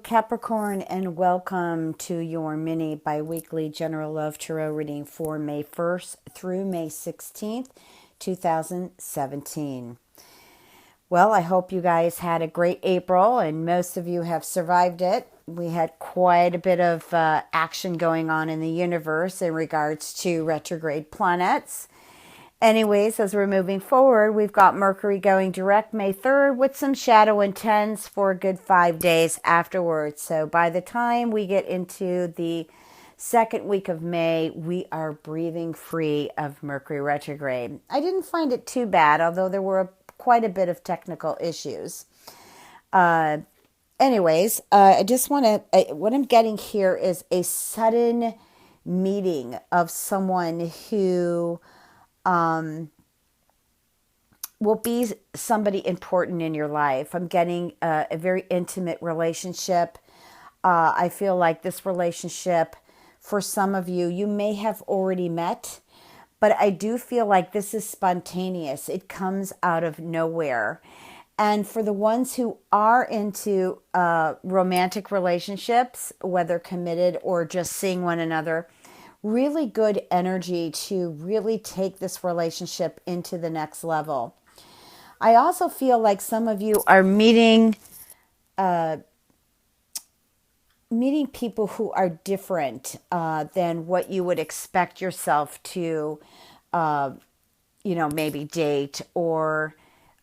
Capricorn, and welcome to your mini bi-weekly general love tarot reading for May 1st through May 16th, 2017. Well, I hope you guys had a great April, and most of you have survived it. We had quite a bit of action going on in the universe in regards to retrograde planets. Anyways, as we're moving forward, we've got Mercury going direct May 3rd with some shadow and tens for a good 5 days afterwards. So by the time we get into the second week of May, we are breathing free of Mercury retrograde. I didn't find it too bad, although there were quite a bit of technical issues. I just want to, what I'm getting here is a sudden meeting of someone who will be somebody important in your life. I'm getting a very intimate relationship. I feel like this relationship, for some of you, you may have already met, but I do feel like this is spontaneous. It comes out of nowhere. And for the ones who are into romantic relationships, whether committed or just seeing one another, really good energy to really take this relationship into the next level. I also feel like some of you are meeting people who are different than what you would expect yourself to, maybe date or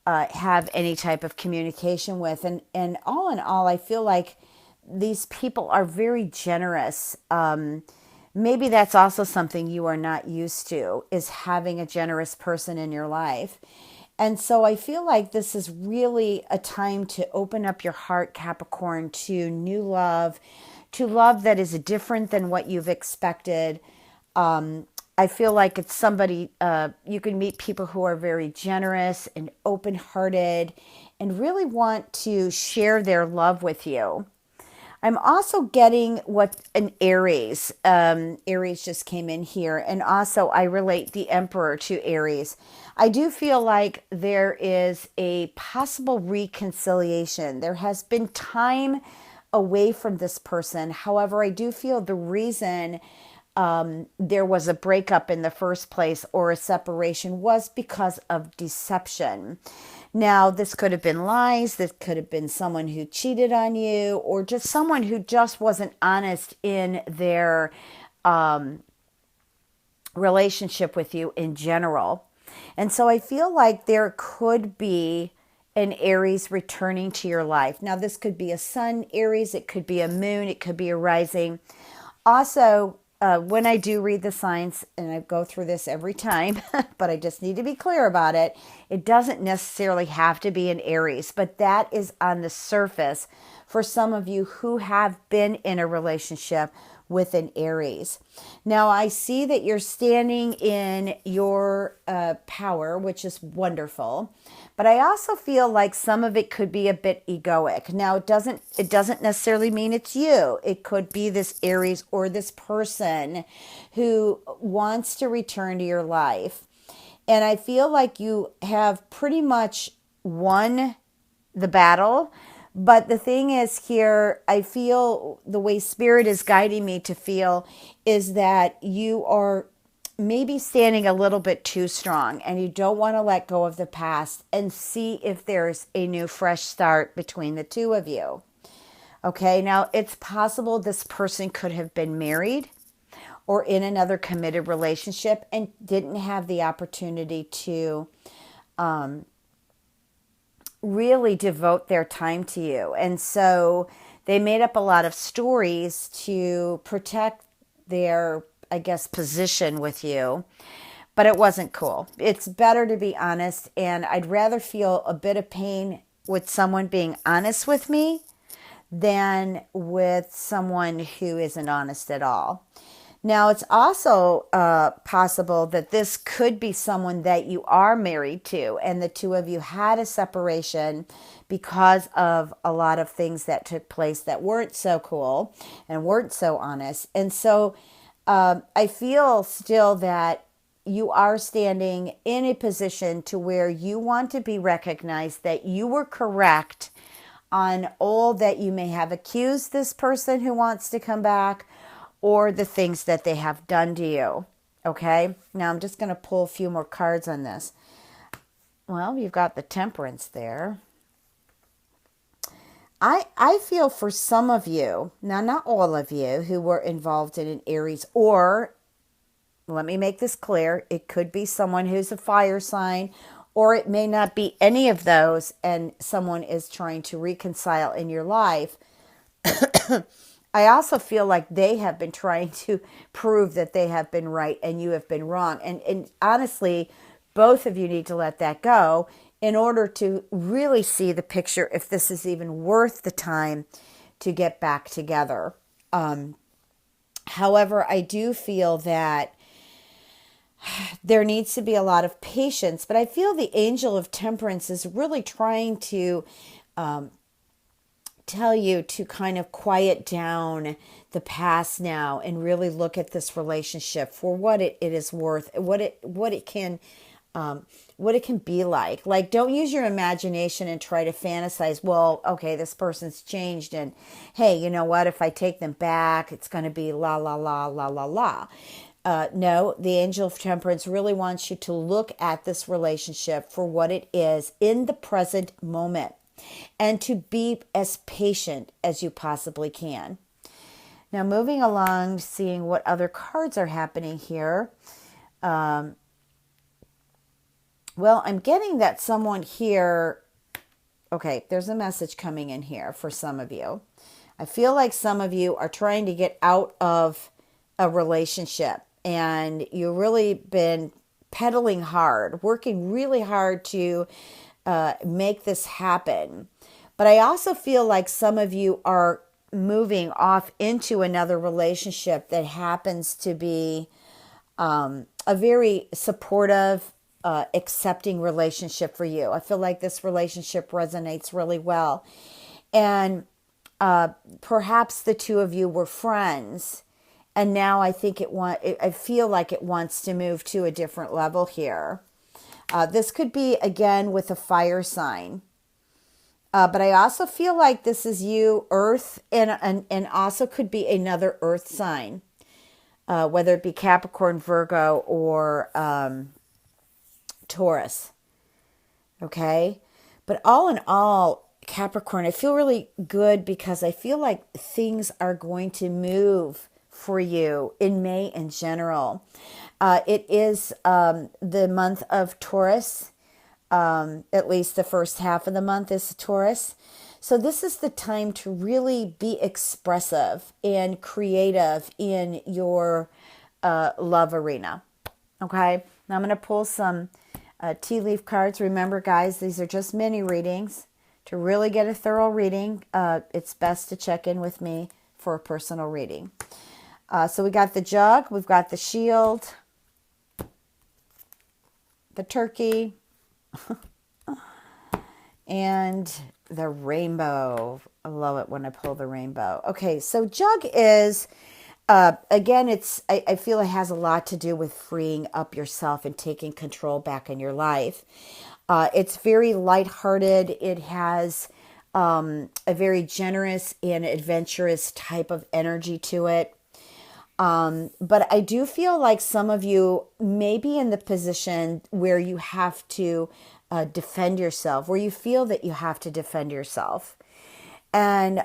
have any type of communication with. And all in all, I feel like these people are very generous. Maybe that's also something you are not used to, is having a generous person in your life. And so I feel like this is really a time to open up your heart, Capricorn, to new love, to love that is different than what you've expected. I feel like it's somebody, you can meet people who are very generous and open-hearted and really want to share their love with you. I'm also getting what an Aries. Aries just came in here. And also I relate the Emperor to Aries. I do feel like there is a possible reconciliation. There has been time away from this person. However, I do feel the reason there was a breakup in the first place or a separation was because of deception. Now, this could have been lies. This could have been someone who cheated on you, or just someone who just wasn't honest in their relationship with you in general. And so I feel like there could be an Aries returning to your life. Now, this could be a sun Aries. It could be a moon. It could be a rising. Also, when I do read the signs, and I go through this every time, but I just need to be clear about it, it doesn't necessarily have to be an Aries, but that is on the surface for some of you who have been in a relationship with an Aries. Now, I see that you're standing in your power, which is wonderful, but I also feel like some of it could be a bit egoic. Now, it doesn't necessarily mean it's you. It could be this Aries or this person who wants to return to your life. And I feel like you have pretty much won the battle. But the thing is here, I feel the way Spirit is guiding me to feel is that you are maybe standing a little bit too strong and you don't want to let go of the past and see if there's a new fresh start between the two of you. Okay, now it's possible this person could have been married or in another committed relationship and didn't have the opportunity to really devote their time to you. And so they made up a lot of stories to protect their, I guess, position with you, but it wasn't cool. It's better to be honest, and I'd rather feel a bit of pain with someone being honest with me than with someone who isn't honest at all. Now, it's also possible that this could be someone that you are married to, and the two of you had a separation because of a lot of things that took place that weren't so cool and weren't so honest. And so I feel still that you are standing in a position to where you want to be recognized that you were correct on all that you may have accused this person who wants to come back, or the things that they have done to you. Okay, now I'm just going to pull a few more cards on this. Well, you've got the Temperance there. I feel for some of you, now not all of you, who were involved in an Aries, or let me make this clear, it could be someone who's a fire sign, or it may not be any of those, and someone is trying to reconcile in your life. I also feel like they have been trying to prove that they have been right and you have been wrong. And honestly, both of you need to let that go in order to really see the picture if this is even worth the time to get back together. However, I do feel that there needs to be a lot of patience, but I feel the Angel of Temperance is really trying to tell you to kind of quiet down the past now and really look at this relationship for what it is worth, what it can be like. Like, don't use your imagination and try to fantasize, well, okay, this person's changed, and hey, you know what, if I take them back, it's going to be la la la la la la. No, the Angel of Temperance really wants you to look at this relationship for what it is in the present moment, and to be as patient as you possibly can. Now, moving along, seeing what other cards are happening here. Well, I'm getting that someone here, okay, there's a message coming in here for some of you. I feel like some of you are trying to get out of a relationship, and you've really been pedaling hard, working really hard to make this happen. But I also feel like some of you are moving off into another relationship that happens to be a very supportive, accepting relationship for you. I feel like this relationship resonates really well. And perhaps the two of you were friends, and now I feel like it wants to move to a different level here. This could be, again, with a fire sign. But I also feel like this is you, Earth, and also could be another Earth sign, whether it be Capricorn, Virgo, or Taurus. Okay? But all in all, Capricorn, I feel really good because I feel like things are going to move for you in May in general. It is the month of Taurus. At least the first half of the month is Taurus. So this is the time to really be expressive and creative in your love arena. Okay? Now I'm going to pull some tea leaf cards. Remember, guys, these are just mini readings. To really get a thorough reading, it's best to check in with me for a personal reading. So we got the jug, we've got the shield, the turkey, and the rainbow. I love it when I pull the rainbow. Okay, so jug is, again, I feel it has a lot to do with freeing up yourself and taking control back in your life. It's very lighthearted. It has a very generous and adventurous type of energy to it. But I do feel like some of you may be in the position where you have to defend yourself, where you feel that you have to defend yourself. And,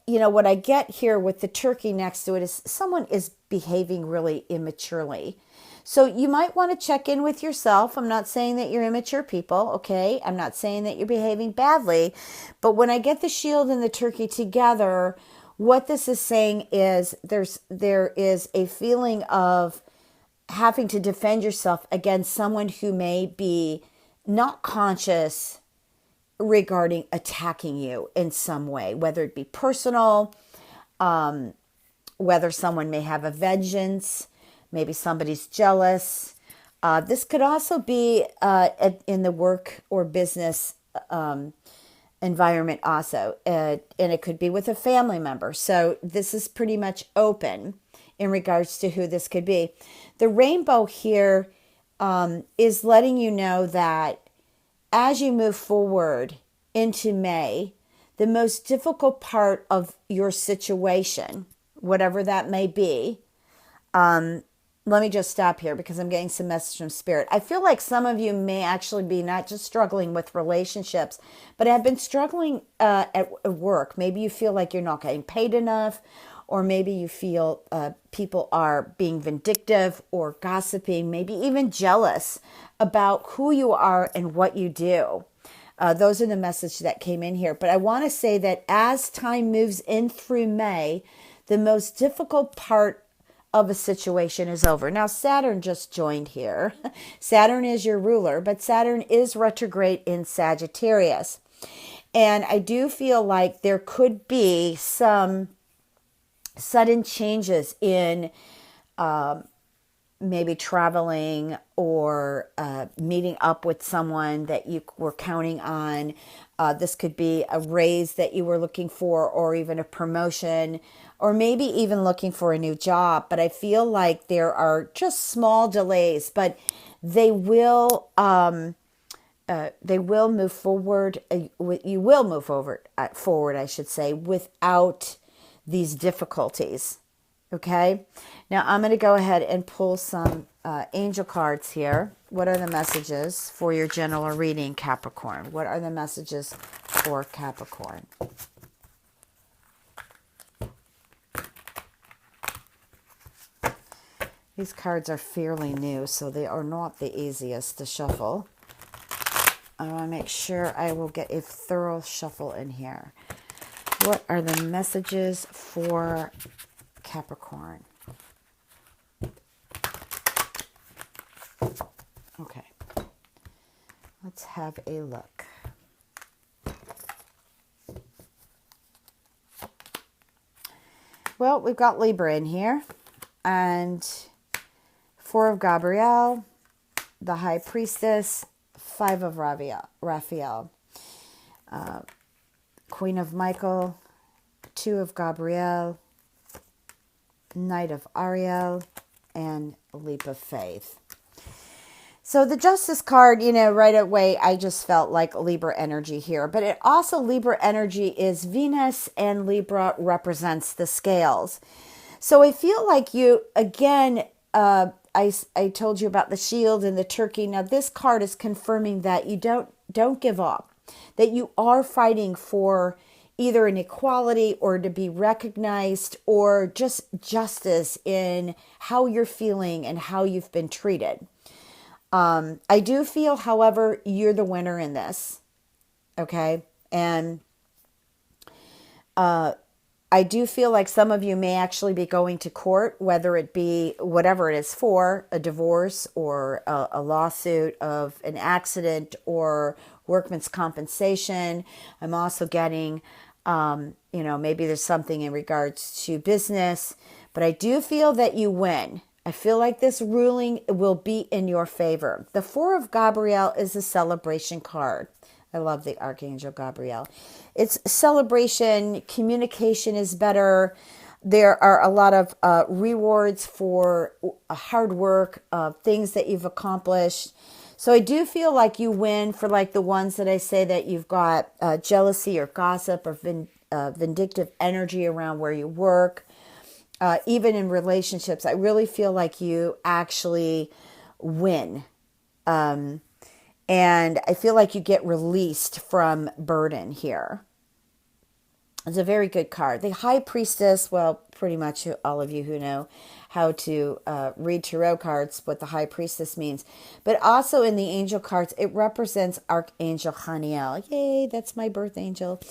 what I get here with the turkey next to it is someone is behaving really immaturely. So you might want to check in with yourself. I'm not saying that you're immature people, okay? I'm not saying that you're behaving badly. But when I get the shield and the turkey together, what this is saying is there is a feeling of having to defend yourself against someone who may be not conscious regarding attacking you in some way, whether it be personal, whether someone may have a vengeance, maybe somebody's jealous. This could also be in the work or business environment also, and it could be with a family member. So this is pretty much open in regards to who this could be. The rainbow here is letting you know that as you move forward into May, the most difficult part of your situation, whatever that may be, let me just stop here because I'm getting some message from Spirit. I feel like some of you may actually be not just struggling with relationships, but have been struggling at work. Maybe you feel like you're not getting paid enough, or maybe you feel people are being vindictive or gossiping, maybe even jealous about who you are and what you do. Those are the messages that came in here. But I want to say that as time moves in through May, the most difficult part of a situation is over. Now, Saturn just joined here. Saturn is your ruler, but Saturn is retrograde in Sagittarius. And I do feel like there could be some sudden changes in maybe traveling or meeting up with someone that you were counting on. This could be a raise that you were looking for, or even a promotion, or maybe even looking for a new job. But I feel like there are just small delays, but they will move forward. You will move forward, I should say, without these difficulties. Okay. Now I'm going to go ahead and pull some angel cards here. What are the messages for your general reading, Capricorn? What are the messages for Capricorn? These cards are fairly new, so they are not the easiest to shuffle. I want to make sure I will get a thorough shuffle in here. What are the messages for Capricorn? Okay, let's have a look. Well, we've got Libra in here, and Four of Gabrielle, the High Priestess, Five of Raphael, Queen of Michael, Two of Gabrielle, Knight of Ariel, and Leap of Faith. So the Justice card, right away, I just felt like Libra energy here. But it also, Libra energy is Venus, and Libra represents the scales. So I feel like you, again, I told you about the shield and the turkey. Now this card is confirming that you don't give up, that you are fighting for either an equality or to be recognized, or just justice in how you're feeling and how you've been treated. I do feel, however, you're the winner in this. Okay. And, I do feel like some of you may actually be going to court, whether it be whatever it is for, a divorce or a lawsuit of an accident or workman's compensation. I'm also getting, maybe there's something in regards to business, but I do feel that you win. I feel like this ruling will be in your favor. The Four of Gabrielle is a celebration card. I love the Archangel Gabriel. It's celebration, communication is better. There are a lot of rewards for hard work, things that you've accomplished. So I do feel like you win for like the ones that I say that you've got jealousy or gossip or vindictive energy around where you work. Even in relationships, I really feel like you actually win. And I feel like you get released from burden here. It's a very good card. The High Priestess, well, pretty much all of you who know how to read tarot cards, what the High Priestess means. But also in the angel cards, it represents Archangel Haniel. Yay, that's my birth angel.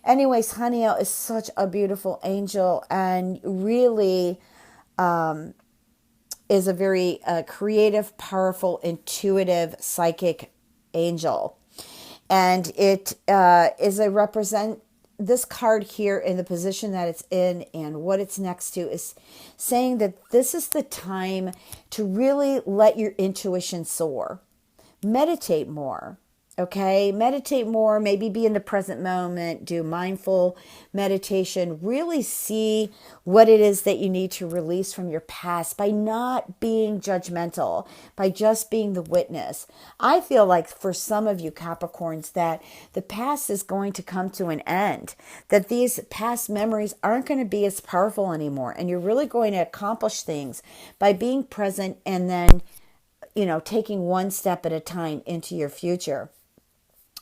Anyways, Haniel is such a beautiful angel, and really is a very creative, powerful, intuitive, psychic angel. And it is this card here in the position that it's in and what it's next to is saying that this is the time to really let your intuition soar. Meditate more. Okay, meditate more, maybe be in the present moment, do mindful meditation, really see what it is that you need to release from your past by not being judgmental, by just being the witness. I feel like for some of you Capricorns that the past is going to come to an end, that these past memories aren't going to be as powerful anymore, and you're really going to accomplish things by being present and then, taking one step at a time into your future.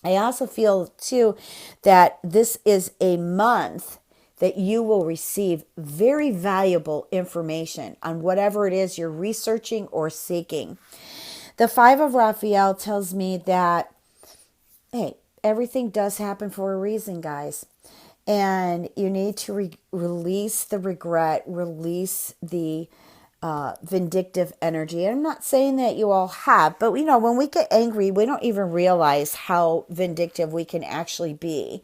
I also feel too that this is a month that you will receive very valuable information on whatever it is you're researching or seeking. The Five of Raphael tells me that, hey, everything does happen for a reason, guys. And you need to release the regret, release the vindictive energy. And I'm not saying that you all have, but when we get angry, we don't even realize how vindictive we can actually be.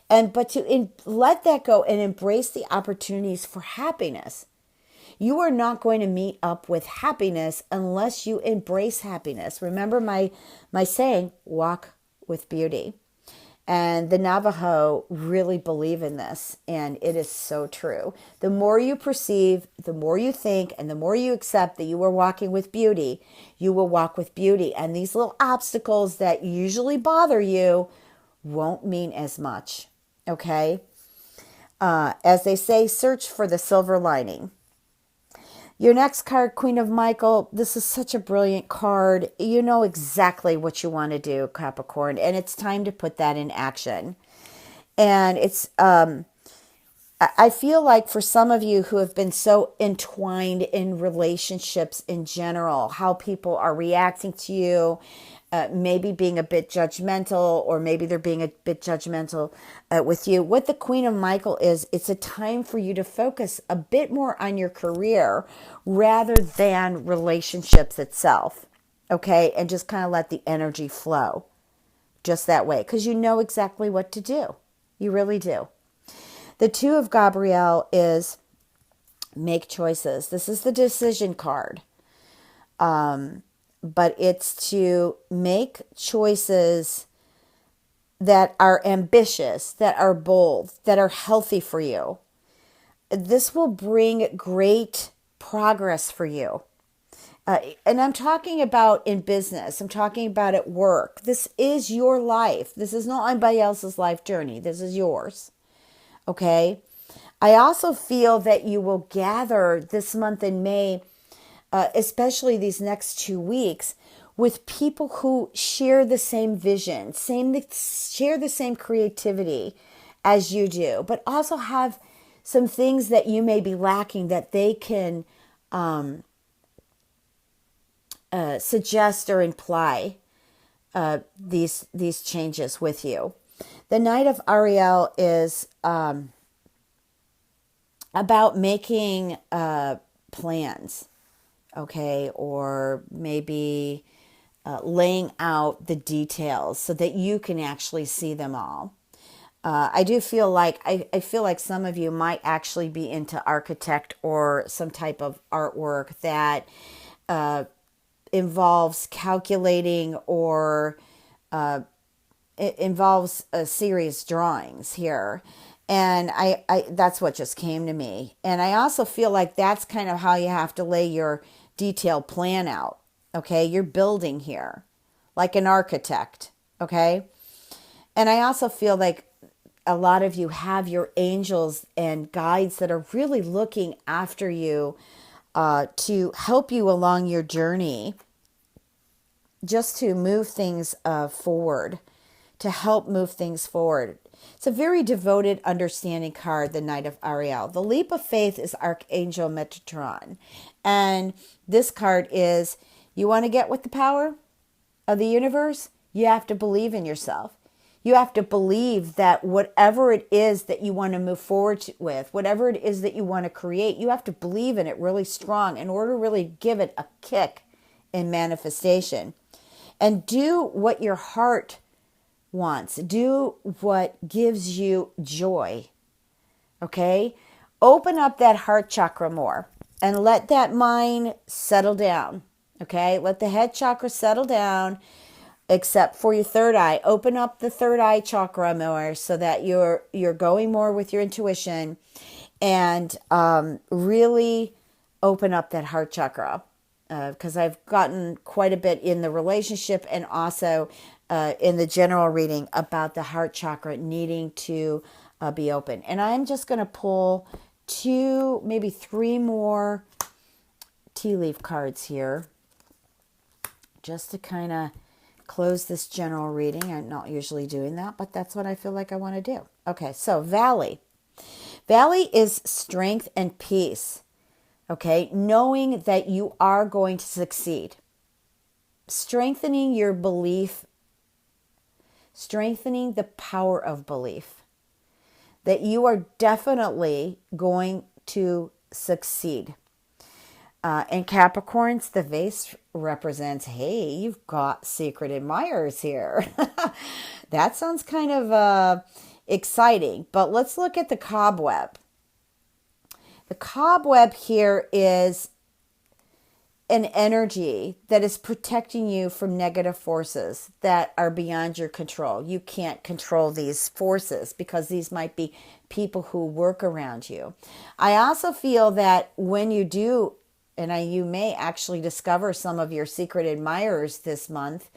But to let that go and embrace the opportunities for happiness. You are not going to meet up with happiness unless you embrace happiness. Remember my saying, walk with beauty. And the Navajo really believe in this, and it is so true. The more you perceive, the more you think, and the more you accept that you are walking with beauty, you will walk with beauty. And these little obstacles that usually bother you won't mean as much, okay? As they say, search for the silver lining. Your next card, Queen of Michael, this is such a brilliant card. You know exactly what you want to do, Capricorn, and it's time to put that in action. And I feel like for some of you who have been so entwined in relationships in general, how people are reacting to you, maybe being a bit judgmental, or maybe they're being a bit judgmental with you. What the Queen of Michael is, it's a time for you to focus a bit more on your career rather than relationships itself. Okay? And just kind of let the energy flow just that way, because you know exactly what to do. You really do. The Two of Gabrielle is make choices. This is the decision card. But it's to make choices that are ambitious, that are bold, that are healthy for you. This will bring great progress for you. And I'm talking about in business. I'm talking about at work. This is your life. This is not anybody else's life journey. This is yours. Okay? I also feel that you will gather this month in May, especially these next 2 weeks, with people who share the same vision, share the same creativity as you do, but also have some things that you may be lacking that they can suggest or imply these changes with you. The Knight of Ariel is about making plans, okay, or maybe laying out the details so that you can actually see them all. I do feel like I feel like some of you might actually be into architect or some type of artwork that involves calculating, or it involves serious drawings here. And I that's what just came to me. And I also feel like that's kind of how you have to lay your detailed plan out. Okay, you're building here like an architect. Okay. And I also feel like a lot of you have your angels and guides that are really looking after you to help you along your journey, just to move things forward, to help move things forward. It's a very devoted, understanding card, the Knight of Ariel. The leap of faith is Archangel Metatron. And this card is, you want to get with the power of the universe? You have to believe in yourself. You have to believe that whatever it is that you want to move forward with, whatever it is that you want to create, you have to believe in it really strong in order to really give it a kick in manifestation. And do what your heart wants. Do what gives you joy. Okay? Open up that heart chakra more and let that mind settle down. Okay? Let the head chakra settle down. except for your third eye. Open up the third eye chakra more so that you're going more with your intuition, and really open up that heart chakra, because I've gotten quite a bit in the relationship and also in the general reading about the heart chakra needing to be open. And I'm just going to pull 2, maybe 3 more tea leaf cards here just to kind of close this general reading. I'm not usually doing that, but that's what I feel like I want to do. Okay, so Valley. Valley is strength and peace. Okay, knowing that you are going to succeed. Strengthening your belief, strengthening the power of belief that you are definitely going to succeed. And Capricorns, the vase represents, hey, you've got secret admirers here. That sounds kind of exciting. But let's look at the cobweb. The cobweb here is an energy that is protecting you from negative forces that are beyond your control. You can't control these forces because these might be people who work around you. I also feel that when you do, and you may actually discover some of your secret admirers this month,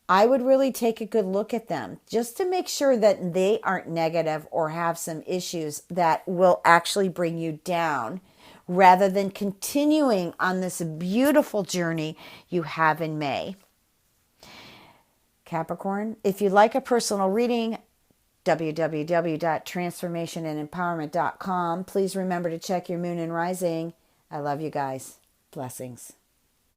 I would really take a good look at them just to make sure that they aren't negative or have some issues that will actually bring you down, rather than continuing on this beautiful journey you have in May. Capricorn, if you'd like a personal reading, www.transformationandempowerment.com. Please remember to check your moon and rising. I love you guys. Blessings.